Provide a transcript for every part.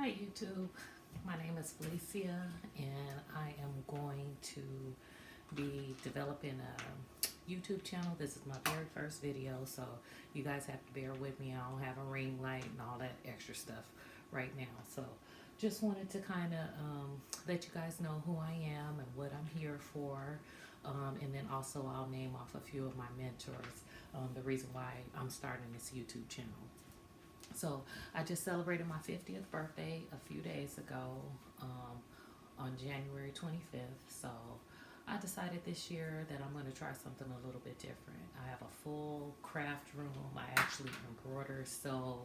Hi YouTube, my name is Felicia and I am going to be developing a YouTube channel. This is my very first video, so you guys have to bear with me. I don't have a ring light and all that extra stuff right now. So just wanted to kind of let you guys know who I am and what I'm here for. And then also I'll name off a few of my mentors, the reason why I'm starting this YouTube channel. So I just celebrated my 50th birthday a few days ago, on January 25th. So I decided this year that I'm going to try something a little bit different. I have a full craft room. I actually embroider, sew,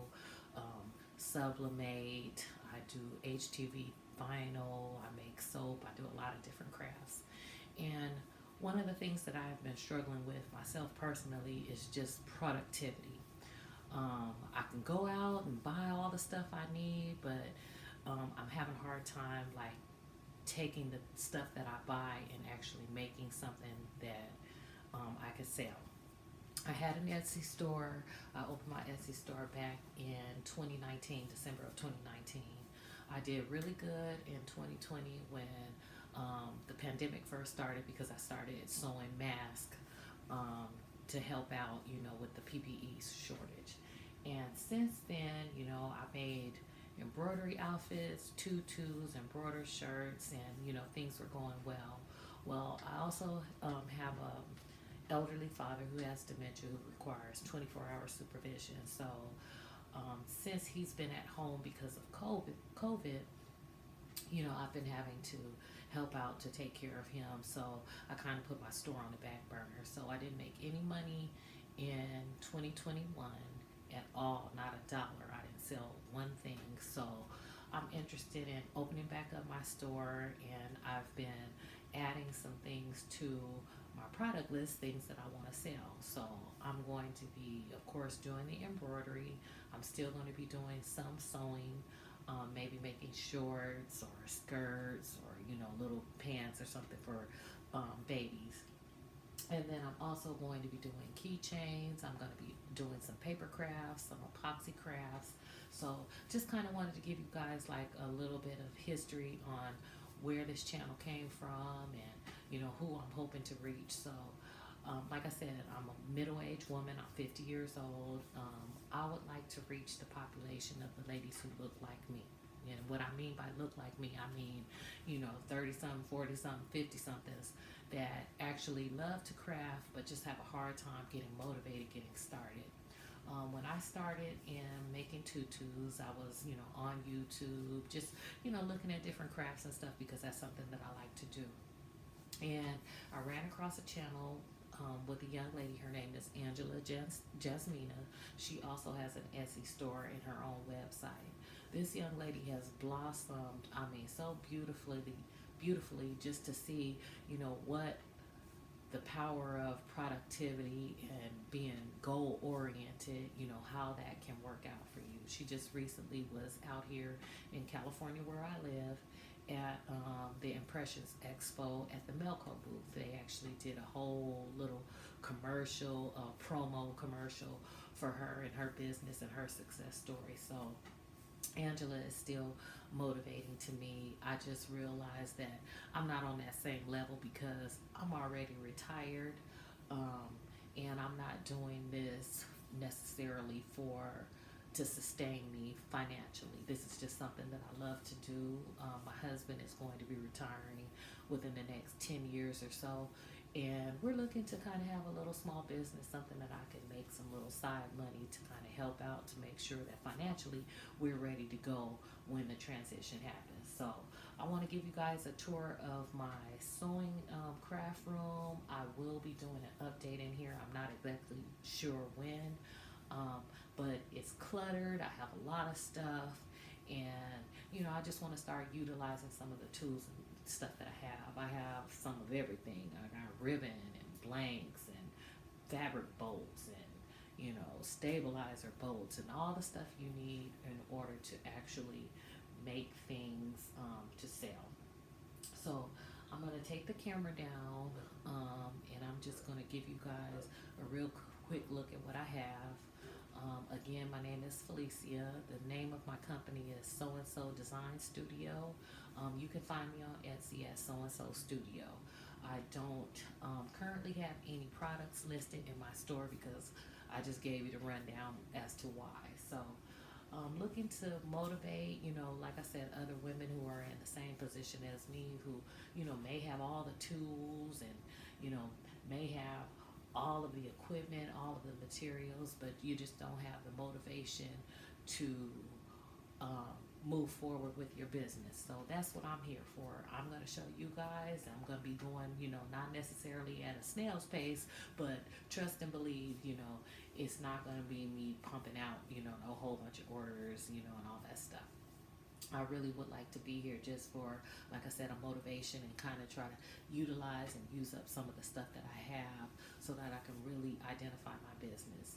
sublimate. I do HTV vinyl. I make soap. I do a lot of different crafts. And one of the things that I've been struggling with myself personally is just productivity. I can go out and buy all the stuff I need, but I'm having a hard time like taking the stuff that I buy and actually making something that I could sell. I had an Etsy store. I opened my Etsy store back in 2019, December of 2019. I did really good in 2020 when the pandemic first started because I started sewing masks to help out, with the PPE shortage. And since then, I made embroidery outfits, tutus, embroidered shirts, and things were going well. Well, I also have a elderly father who has dementia who requires 24-hour supervision. So since he's been at home because of COVID, I've been having to help out to take care of him. So I kind of put my store on the back burner. So I didn't make any money in 2021 at all, not a dollar. I didn't sell one thing. So I'm interested in opening back up my store, and I've been adding some things to my product list, things that I want to sell. So I'm going to be, of course, doing the embroidery. I'm still going to be doing some sewing, maybe making shorts or skirts or little pants or something for babies. And then I'm also going to be doing keychains. I'm going to be doing some paper crafts, some epoxy crafts. So just kind of wanted to give you guys like a little bit of history on where this channel came from and who I'm hoping to reach. So like I said, I'm a middle-aged woman. I'm 50 years old. I would like to reach the population of the ladies who look like me. And what I mean by look like me, I mean, 30-something, 40-something, 50-somethings that actually love to craft but just have a hard time getting motivated, getting started. When I started in making tutus, I was, on YouTube, just, looking at different crafts and stuff because that's something that I like to do. And I ran across a channel with a young lady. Her name is Angela Jasmina. She also has an Etsy store and her own website. This young lady has blossomed, I mean, so beautifully just to see, what the power of productivity and being goal oriented, how that can work out for you. She just recently was out here in California where I live at the Impressions Expo at the Melco booth. They actually did a whole little commercial, promo commercial for her and her business and her success story. So Angela is still motivating to me. I just realized that I'm not on that same level because I'm already retired, and I'm not doing this necessarily to sustain me financially. This is just something that I love to do. My husband is going to be retiring within the next 10 years or so, and we're looking to kind of have a little small business, something that I can make some little side money to kind of help out to make sure that financially we're ready to go when the transition happens. So I want to give you guys a tour of my sewing craft room. I will be doing an update in here. I'm not exactly sure when, but it's cluttered. I have a lot of stuff, and I just want to start utilizing some of the tools and stuff that I have. I have some of everything. I got ribbon and blanks and fabric bolts and stabilizer bolts and all the stuff you need in order to actually make things to sell. So I'm going to take the camera down, and I'm just going to give you guys a real quick look at what I have. Again, my name is Felicia. The name of my company is So and So Design Studio. You can find me on Etsy at So and So Studio. I don't currently have any products listed in my store because I just gave you the rundown as to why. So, looking to motivate, like I said, other women who are in the same position as me, who, may have all the tools and, may have all of the equipment, all of the materials, but you just don't have the motivation to um, move forward with your business. So that's what I'm here for. I'm going to show you guys. I'm going to be going, not necessarily at a snail's pace, but trust and believe, it's not going to be me pumping out, a whole bunch of orders, and all that stuff. I really would like to be here just for, like I said, a motivation and kind of try to utilize and use up some of the stuff that I have so that I can really identify my business.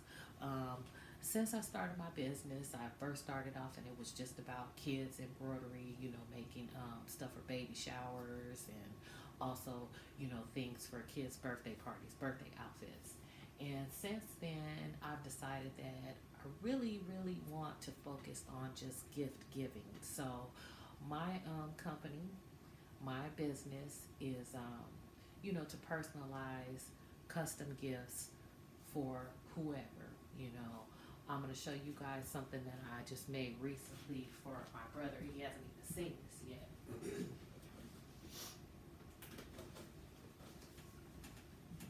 Since I started my business, I first started off and it was just about kids embroidery, making stuff for baby showers and also, things for kids' birthday parties, birthday outfits. And since then, I've decided that I really, really want to focus on just gift giving. So, my company, my business is, to personalize custom gifts for whoever. I'm going to show you guys something that I just made recently for my brother. He hasn't even seen this yet.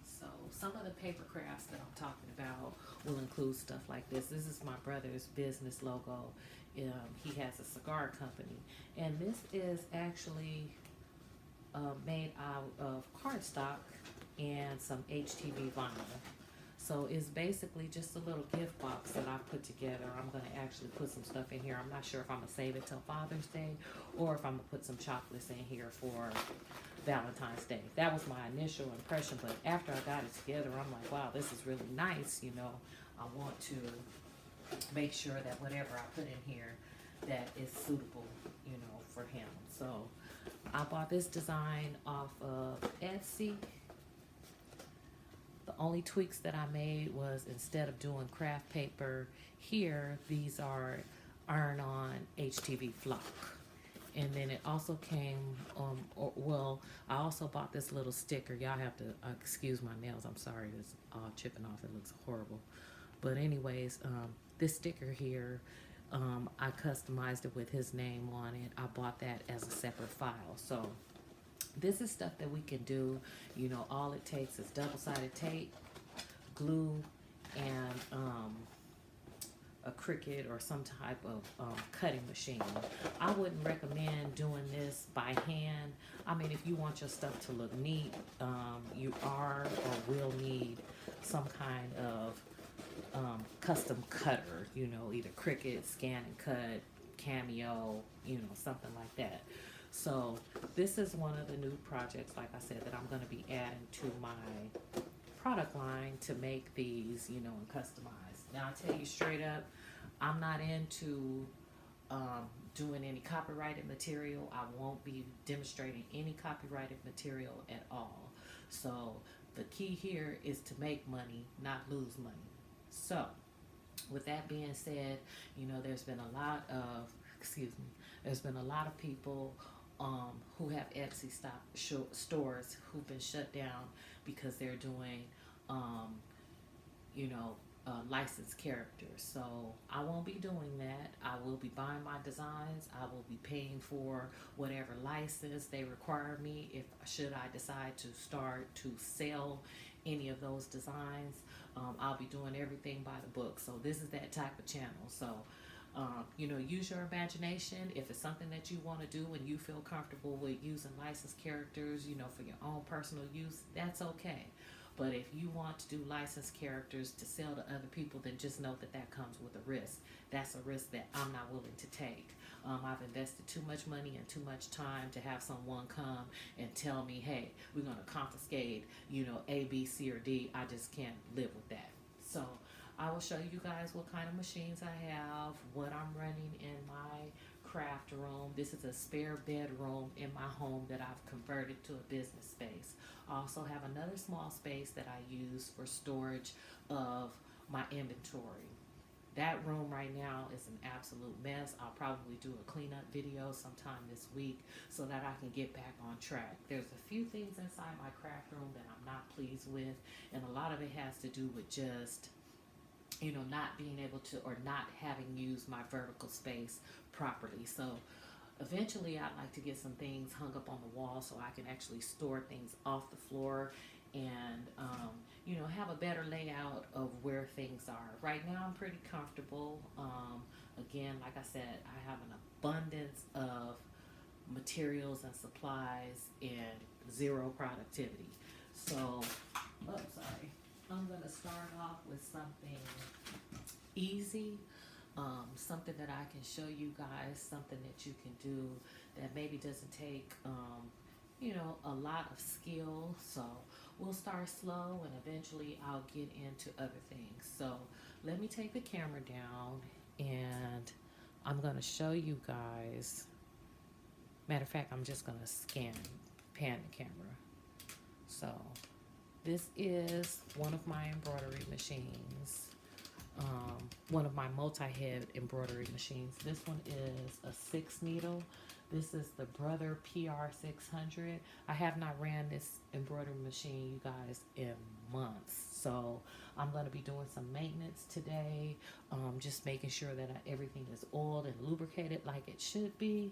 So some of the paper crafts that I'm talking about will include stuff like this. This is my brother's business logo. He has a cigar company, and this is actually made out of cardstock and some HTV vinyl. So it's basically just a little gift box that I put together. I'm going to actually put some stuff in here. I'm not sure if I'm going to save it till Father's Day or if I'm going to put some chocolates in here for Valentine's Day. That was my initial impression, but after I got it together, I'm like, wow, this is really nice. I want to make sure that whatever I put in here that is suitable, for him. So I bought this design off of Etsy. The only tweaks that I made was instead of doing craft paper here, these are iron-on HTV flock. And then it also came, I also bought this little sticker. Y'all have to excuse my nails. I'm sorry, it's all chipping off. It looks horrible. But anyways, this sticker here, I customized it with his name on it. I bought that as a separate file. So this is stuff that we can do. All it takes is double-sided tape, glue, and a Cricut or some type of cutting machine. I wouldn't recommend doing this by hand. I mean, if you want your stuff to look neat, you are or will need some kind of custom cutter, either Cricut, Scan and Cut, Cameo, something like that. So this is one of the new projects, like I said, that I'm going to be adding to my product line to make these, and customize. Now, I'll tell you straight up, I'm not into doing any copyrighted material. I won't be demonstrating any copyrighted material at all. So the key here is to make money, not lose money. So with that being said, there's been a lot of people who have Etsy stores who've been shut down because they're doing, licensed characters. So I won't be doing that. I will be buying my designs. I will be paying for whatever license they require me if should I decide to start to sell any of those designs. I'll be doing everything by the book. So this is that type of channel. So use your imagination. If it's something that you want to do and you feel comfortable with using licensed characters, for your own personal use, that's okay. But if you want to do licensed characters to sell to other people, then just know that that comes with a risk. That's a risk that I'm not willing to take. I've invested too much money and too much time to have someone come and tell me, hey, we're going to confiscate, A, B, C, or D. I just can't live with that. So I will show you guys what kind of machines I have, what I'm running in my craft room. This is a spare bedroom in my home that I've converted to a business space. I also have another small space that I use for storage of my inventory. that room right now is an absolute mess. I'll probably do a cleanup video sometime this week so that I can get back on track. There's a few things inside my craft room that I'm not pleased with, and a lot of it has to do with just, not being able to, or not having used my vertical space properly. So eventually I'd like to get some things hung up on the wall so I can actually store things off the floor and have a better layout of where things are. Right now I'm pretty comfortable. Again, like I said, I have an abundance of materials and supplies and zero productivity. So, sorry. I'm going to start off with something easy, something that I can show you guys, something that you can do that maybe doesn't take, a lot of skill. So we'll start slow and eventually I'll get into other things. So let me take the camera down and I'm going to show you guys. Matter of fact, I'm just going to pan the camera. So this is one of my embroidery machines. One of my multi-head embroidery machines. This one is a 6 needle. This is the Brother PR600. I have not ran this embroidery machine, you guys, in months. So I'm going to be doing some maintenance today. Just making sure that everything is oiled and lubricated like it should be.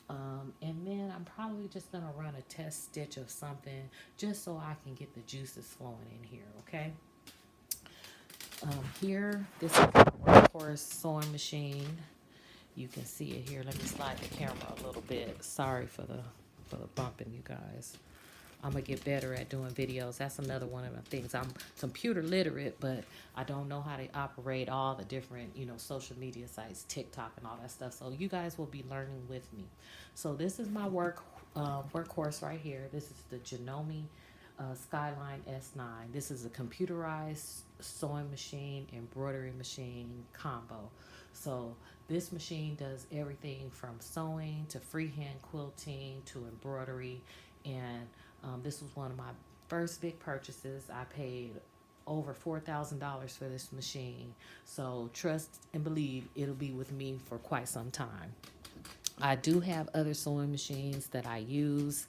And then I'm probably just going to run a test stitch of something just so I can get the juices flowing in here, okay? Here, this is a workhorse sewing machine. You can see it here. Let me slide the camera a little bit. Sorry for the bumping, you guys. I'm gonna get better at doing videos. That's another one of the things. I'm computer literate, but I don't know how to operate all the different, social media sites, TikTok and all that stuff. So you guys will be learning with me. So this is my workhorse right here. This is the Janome Skyline S9. This is a computerized sewing machine, embroidery machine combo. So this machine does everything from sewing to freehand quilting to embroidery. And this was one of my first big purchases. I paid over $4,000 for this machine. So trust and believe it'll be with me for quite some time. I do have other sewing machines that I use.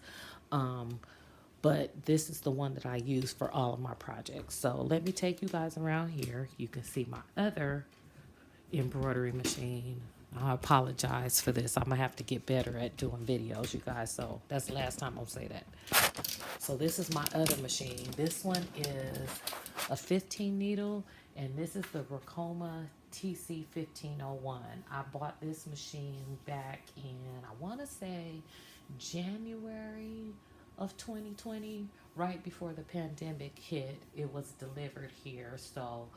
But this is the one that I use for all of my projects. So let me take you guys around here. You can see my other embroidery machine. I apologize for this. I'm going to have to get better at doing videos, you guys. So that's the last time I'll say that. So this is my other machine. This one is a 15 needle. And this is the Racoma TC 1501. I bought this machine back in, I want to say, January of 2020, right before the pandemic hit. It was delivered here. So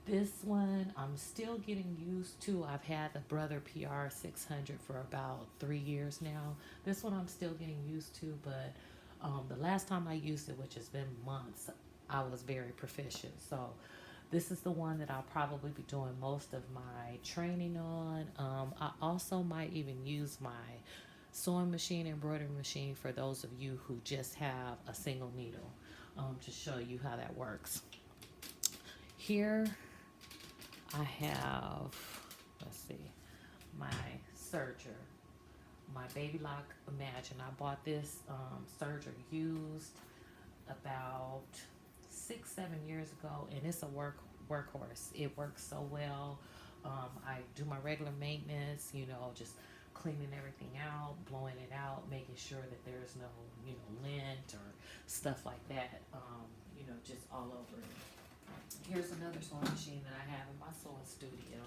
this one I'm still getting used to. I've had the Brother PR600 for about 3 years now. This one I'm still getting used to, but the last time I used it, which has been months, I was very proficient. So this is the one that I'll probably be doing most of my training on. I also might even use my sewing machine, embroidery machine for those of you who just have a single needle, to show you how that works. Here I have, let's see, my serger, my Baby Lock Imagine. I bought this serger used about 6-7 years ago, and it's a workhorse. It works so well. I do my regular maintenance, just cleaning everything out, blowing it out, making sure that there's no, lint or stuff like that, just all over it. Here's another sewing machine that I have in my sewing studio.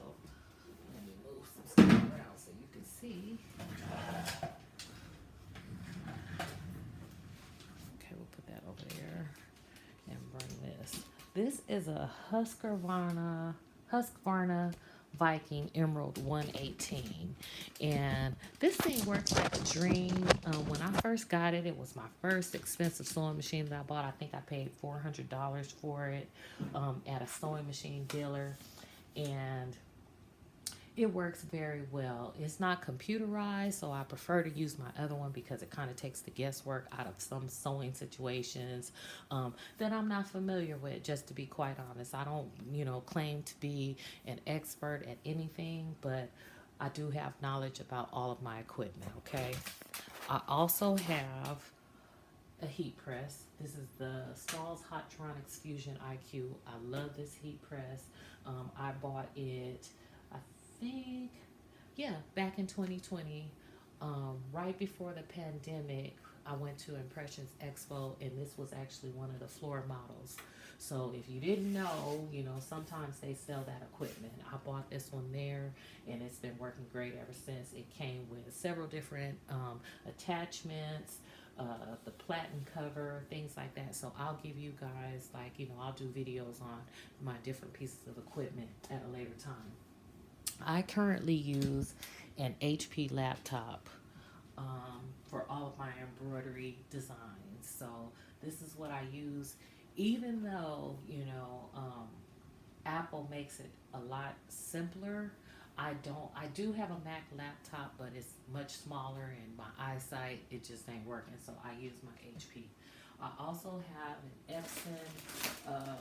Let me move some stuff around so you can see. Okay, we'll put that over there and bring this. This is a Husqvarna Viking Emerald 118, and this thing works like a dream. When I first got it, it was my first expensive sewing machine that I bought. I think I paid $400 for it at a sewing machine dealer, and It works very well. It's not computerized, so I prefer to use my other one because it kind of takes the guesswork out of some sewing situations that I'm not familiar with, just to be quite honest. I don't, claim to be an expert at anything, but I do have knowledge about all of my equipment, okay? I also have a heat press. This is the Stalls Hottronics Fusion IQ. I love this heat press. I bought it, I think, yeah, back in 2020, right before the pandemic. I went to Impressions Expo, and this was actually one of the floor models. So if you didn't know, sometimes they sell that equipment. I bought this one there, and it's been working great ever since. It came with several different attachments, the platen cover, things like that. So I'll give you guys, I'll do videos on my different pieces of equipment at a later time. I currently use an HP laptop for all of my embroidery designs. So this is what I use, even though, Apple makes it a lot simpler. I do have a Mac laptop, but it's much smaller and my eyesight, it just ain't working. So I use my HP. I also have an Epson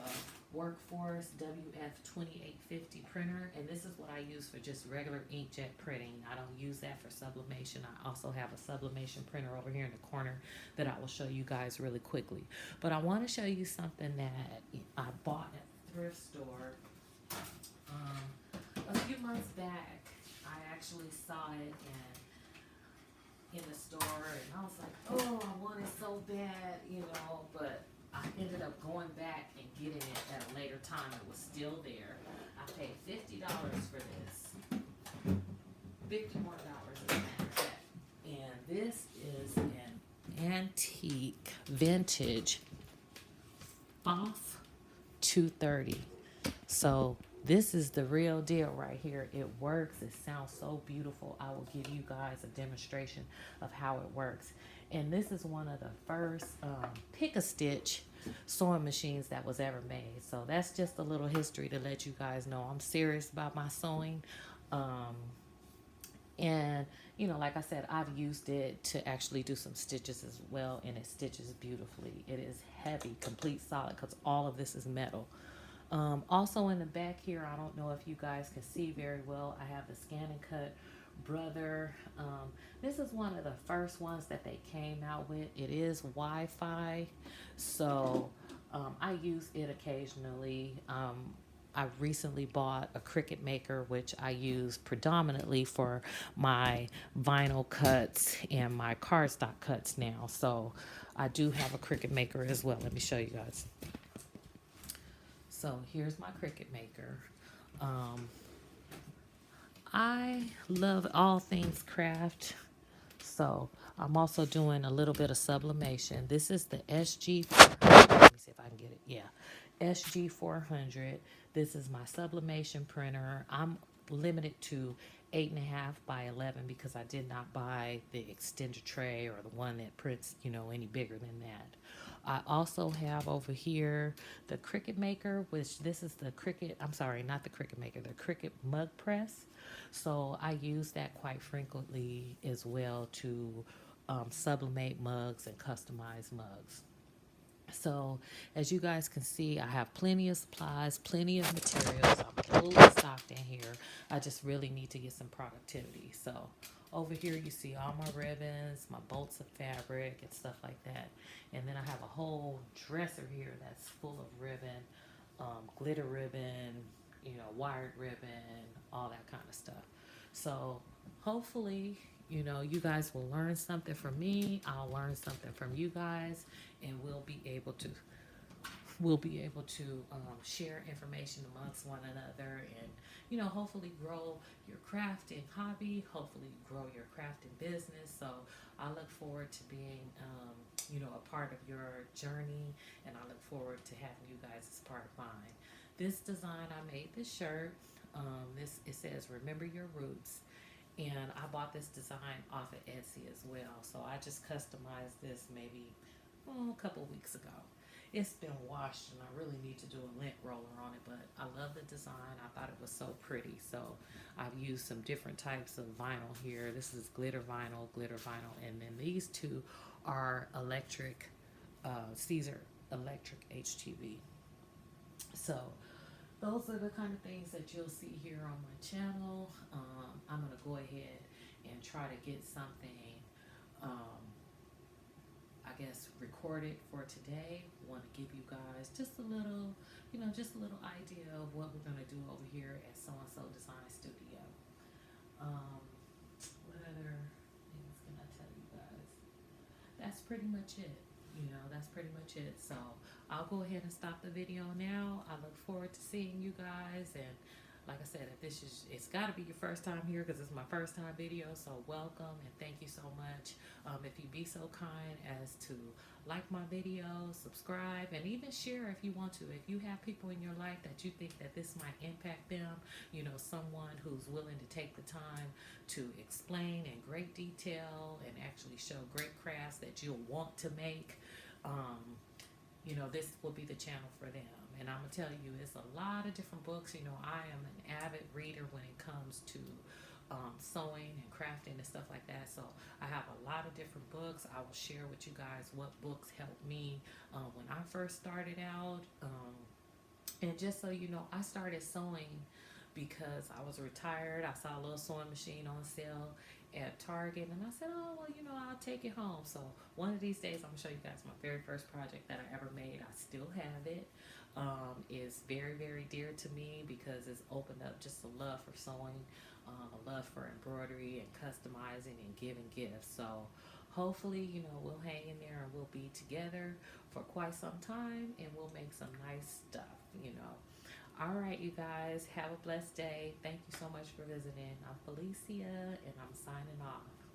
Workforce WF2850 printer, and this is what I use for just regular inkjet printing. I don't use that for sublimation. I also have a sublimation printer over here in the corner that I will show you guys really quickly. But I want to show you something that I bought at the thrift store a few months back. I actually saw it in the store, and I was like, oh, I want it so bad, but I ended up going back and getting it at a later time. It was still there. I paid $50 for this. $51 as a matter of fact. And this is an antique vintage off 230. So this is the real deal right here. It works. It sounds so beautiful. I will give you guys a demonstration of how it works. And this is one of the first pick-a-stitch sewing machines that was ever made. So that's just a little history to let you guys know I'm serious about my sewing. And, like I said, I've used it to actually do some stitches as well, and it stitches beautifully. It is heavy, complete solid, because all of this is metal. Also in the back here, I don't know if you guys can see very well, I have the Scan and Cut Brother. This is one of the first ones that they came out with. It is Wi-Fi, so I use it occasionally. I recently bought a Cricut Maker, which I use predominantly for my vinyl cuts and my cardstock cuts now. So I do have a Cricut Maker as well. Let me show you guys. So here's my Cricut Maker. I love all things craft. So I'm also doing a little bit of sublimation. This is the SG. Let me see if I can get it. Yeah, SG400. This is my sublimation printer. I'm limited to 8.5 by 11 because I did not buy the extender tray or the one that prints, any bigger than that. I also have over here the Cricut Maker, which this is the Cricut, I'm sorry, not the Cricut Maker, the Cricut Mug Press. So I use that quite frequently as well to sublimate mugs and customize mugs. So as you guys can see, I have plenty of supplies, plenty of materials. I'm fully stocked in here. I just really need to get some productivity. So over here you see all my ribbons, my bolts of fabric and stuff like that. And then I have a whole dresser here that's full of ribbon, glitter ribbon, wired ribbon, all that kind of stuff. So hopefully, you guys will learn something from me. I'll learn something from you guys, and we'll be able to share information amongst one another, and hopefully grow your crafting hobby, hopefully grow your crafting business. So I look forward to being a part of your journey, and I look forward to having you guys as part of mine. This design, I made this shirt. It says remember your roots, and I bought this design off of Etsy as well. So I just customized this maybe a couple weeks ago. it's been washed, and I really need to do a lint roller on it. But I love the design. I thought it was so pretty. So I've used some different types of vinyl here. This is glitter vinyl, and then these two are electric, Caesar electric HTV. So those are the kind of things that you'll see here on my channel. I'm gonna go ahead and try to get something, um, I guess, recorded for today. Want to give you guys just a little, just a little idea of what we're gonna do over here at So and So Design Studio. What other things can I tell you guys? That's pretty much it. That's pretty much it. So I'll go ahead and stop the video now. I look forward to seeing you guys. And like I said, if it's got to be your first time here because it's my first time video. So welcome and thank you so much. If you be so kind as to like my video, subscribe, and even share if you want to. If you have people in your life that you think that this might impact them, someone who's willing to take the time to explain in great detail and actually show great crafts that you'll want to make, this will be the channel for them. And I'm going to tell you, it's a lot of different books. I am an avid reader when it comes to sewing and crafting and stuff like that. So I have a lot of different books. I will share with you guys what books helped me when I first started out. And just so you know, I started sewing because I was retired. I saw a little sewing machine on sale at Target, and I said, oh, well, I'll take it home. So one of these days, I'm going to show you guys my very first project that I ever made. I still have it. It's very, very dear to me because it's opened up just a love for sewing, a love for embroidery and customizing and giving gifts. So hopefully, we'll hang in there and we'll be together for quite some time and we'll make some nice stuff. All right, you guys, have a blessed day. Thank you so much for visiting. I'm Felicia and I'm signing off.